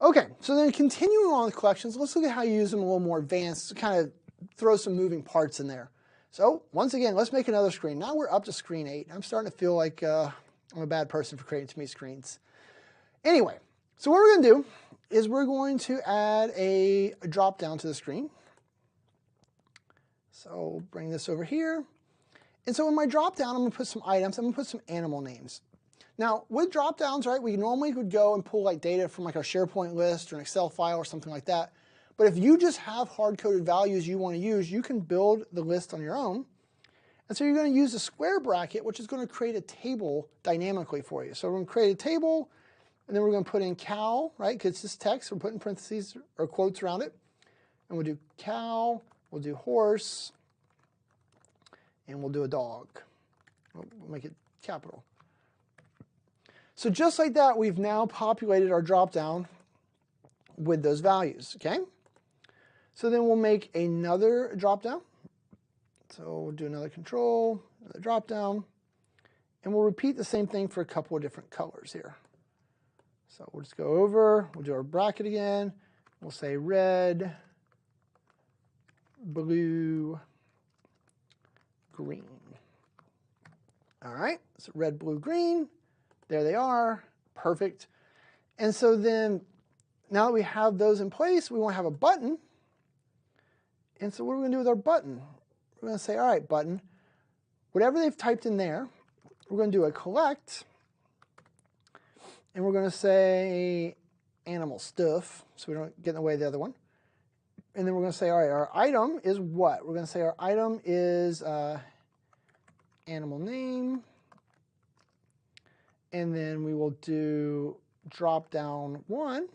Okay, so then continuing on with collections, let's look at how you use them a little more advanced to kind of throw some moving parts in there. So once again, let's make another screen. Now we're up to screen 8. I'm starting to feel like I'm a bad person for creating too many screens. Anyway, so what we're going to do is we're going to add a drop down to the screen. So bring this over here. And so in my drop down, I'm going to put some items. I'm going to put some animal names. Now, with drop downs, right, we normally would go and pull like data from like our SharePoint list or an Excel file or something like that. But if you just have hard-coded values you want to use, you can build the list on your own. And so you're going to use a square bracket, which is going to create a table dynamically for you. So we're going to create a table, and then we're going to put in cow, right, because it's just text. We're putting parentheses or quotes around it. And we'll do cow, we'll do horse, and we'll do a dog. We'll make it capital. So just like that, we've now populated our dropdown with those values, okay? So then we'll make another dropdown. So we'll do another control, another dropdown, and we'll repeat the same thing for a couple of different colors here. So we'll just go over, we'll do our bracket again, we'll say red, blue, green. All right, so red, blue, green. There they are, perfect. And so then, now that we have those in place, we want to have a button. And so what are we going to do with our button? We're going to say, all right, button, whatever they've typed in there, we're going to do a collect. And we're going to say animal stuff, so we don't get in the way of the other one. And then we're going to say, all right, our item is what? We're going to say our item is animal name. And then we will do drop down 1.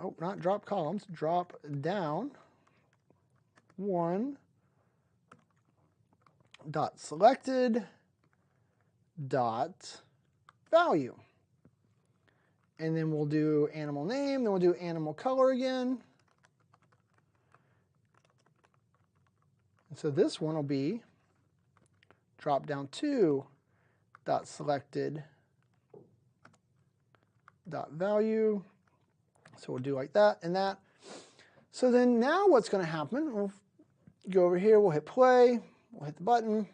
Oh, not drop columns, drop down 1 dot selected dot value. And then we'll do animal name, then we'll do animal color again. And so this one will be drop down 2 dot selected dot value. So we'll do like that and that. So then now what's going to happen, we'll go over here, we'll hit play, we'll hit the button,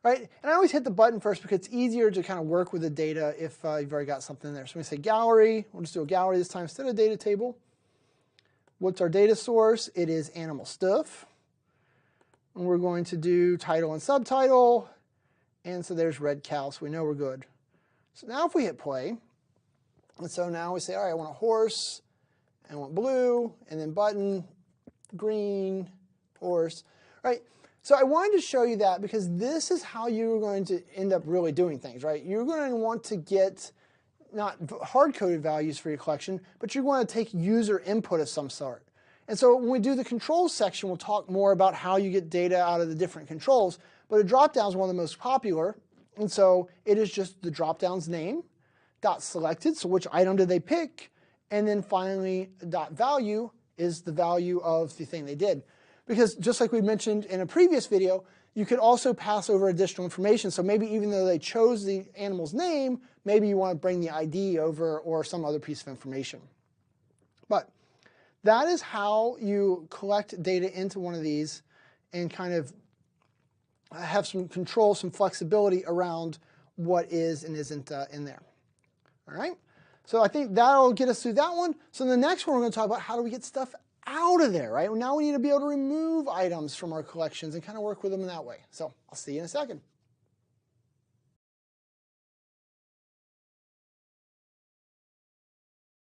right? And I always hit the button first because it's easier to kind of work with the data if you've already got something in there. So we say gallery, we'll just do a gallery this time instead of data table. What's our data source? It is animal stuff. And we're going to do title and subtitle. And so there's red cow, so we know we're good. So now if we hit play, and so now we say, all right, I want a horse, I want blue, and then button, green, horse, right? So I wanted to show you that because this is how you're going to end up really doing things, right? You're going to want to get not hard-coded values for your collection, but you're going to take user input of some sort. And so when we do the controls section, we'll talk more about how you get data out of the different controls. But a dropdown is one of the most popular. And so it is just the dropdown's name, dot selected, so which item did they pick? And then finally, dot value is the value of the thing they did. Because just like we mentioned in a previous video, you could also pass over additional information. So maybe even though they chose the animal's name, maybe you want to bring the ID over or some other piece of information. But that is how you collect data into one of these and kind of have some control, some flexibility around what is and isn't in there. All right? So I think that'll get us through that one. So in the next one, we're going to talk about how do we get stuff out of there, right? Now we need to be able to remove items from our collections and kind of work with them in that way. So I'll see you in a second.